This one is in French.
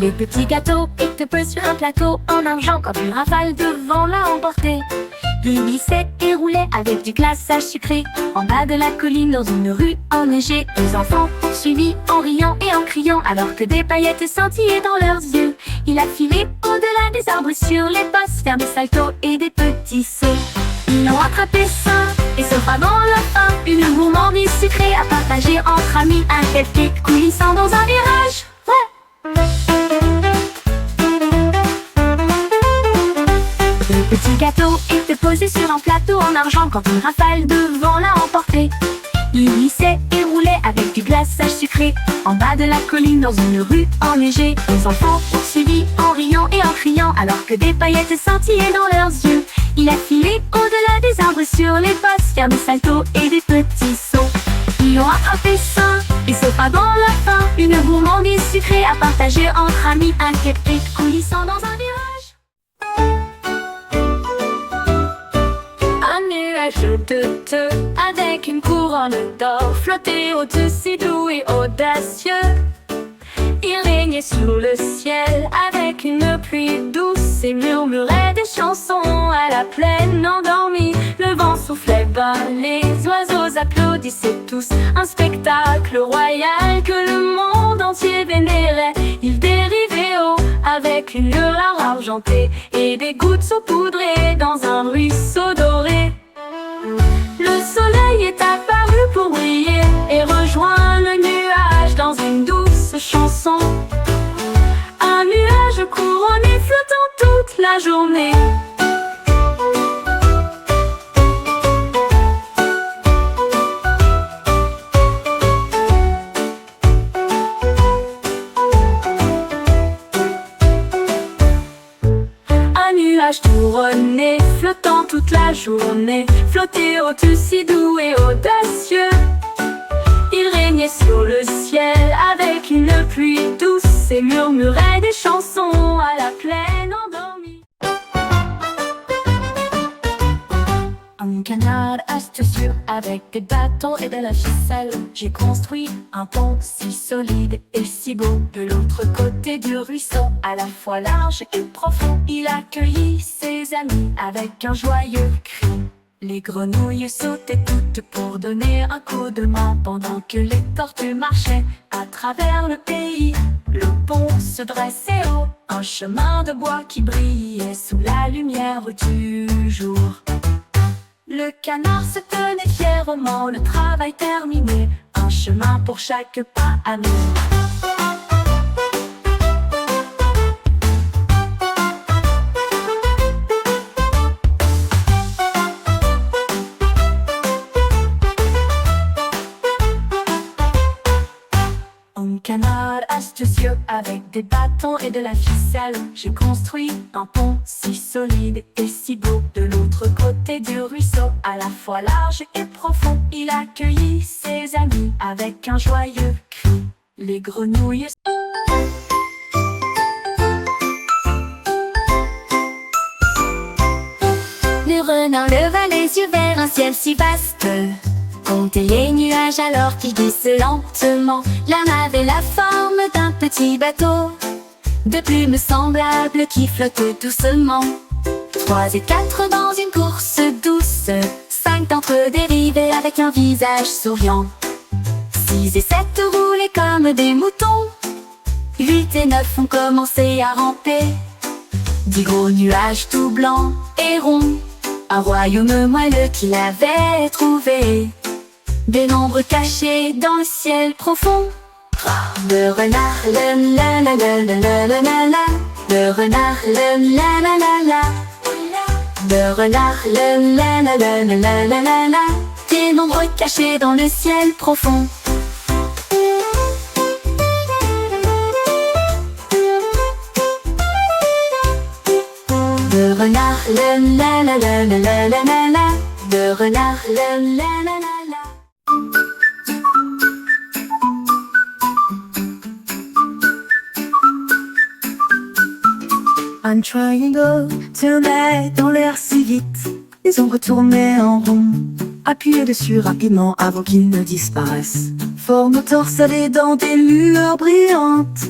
Les petits gâteaux étaient posés sur un plateau en argent quand une rafale de vent l'a emporté. Il glissait et roulait avec du glaçage sucré en bas de la colline dans une rue enneigée. Les enfants poursuivis en riant et en criant alors que des paillettes scintillaient dans leurs yeux. Il a filé au-delà des arbres sur les postes, faire des saltos et des petits sauts. Ils l'ont attrapé sain et sauf avant la fin. Une gourmandise sucrée à partager entre amis. Un cupcake coulissant dans un virage. Ouais. Le petit gâteau était posé sur un plateau en argent quand une rafale de vent l'a emporté. Il glissait et roulait avec du glaçage sucré en bas de la colline dans une rue enneigée. Les enfants poursuivis en riant et en criant alors que des paillettes scintillaient dans leurs yeux. Il a filé au-delà des arbres sur les postes, faire des saltos et des petits sauts. Ils l'ont attrapé sain et sauf avant la fin. Une gourmandise sucrée à partager entre amis. Un cupcake coulissant dans un virage. Un nuage douteux avec une couronne d'or flottait au-dessus doux et audacieux. Il régnait sur le ciel avec une pluie douce et murmurait des chansons à la plaine endormie. Le vent soufflait bas, les oiseaux applaudissaient tous. Un spectacle royal que le monde entier vénérait. Il dérivait haut avec une lueur argentée et des gouttes saupoudrées dans un ruisseau doré. Le soleil est apparu pour briller et rejoint le nuage dans une douce chanson. Un nuage couronné flottant toute la journée. Un nuage couronné flottant toute la journée, flottait au-dessus doux et audacieux. Il régnait sur le ciel avec une pluie douce et murmurait des chansons à la plaine endormie. Un canard astucieux avec des bâtons et de la ficelle. J'ai construit un pont si solide et si beau. De l'autre côté du ruisseau, à la fois large et profond, il accueillit ses amis avec un joyeux cri. Les grenouilles sautaient toutes pour donner un coup de main pendant que les tortues marchaient à travers le pays. Le pont se dressait haut, un chemin de bois qui brillait sous la lumière du jour. Le canard se tenait fièrement, le travail terminé, un chemin pour chaque pas ami. Un canard astucieux avec des bâtons et de la ficelle. J'ai construit un pont si solide et si beau. De l'autre côté du ruisseau, à la fois large et profond, il accueillit ses amis avec un joyeux cri. Les grenouilles. Le renard leva les yeux vers un ciel si vaste. Comptez les nuages alors qu'ils glissent lentement. L'un avait la forme d'un petit bateau, de plumes semblables qui flottent doucement. 3 et 4 dans une course douce, 5 d'entre eux dérivaient avec un visage souriant. 6 et 7 roulaient comme des moutons, 8 et 9 ont commencé à ramper. 10 gros nuages tout blancs et ronds, un royaume moelleux qu'il avait trouvé. Des nombres cachés dans le ciel profond. Le renard, la la la la la la la la. Le renard, la la la la la. Le renard, la la la la la la la la. Des nombres cachés dans le ciel profond. Le renard, la la la la la la la la la. Le renard, la la la la la. Un triangle tournait dans l'air si vite. Les ombres tournaient en rond, appuyez dessus rapidement avant qu'ils ne disparaissent. Forme torsadée dans des lueurs brillantes.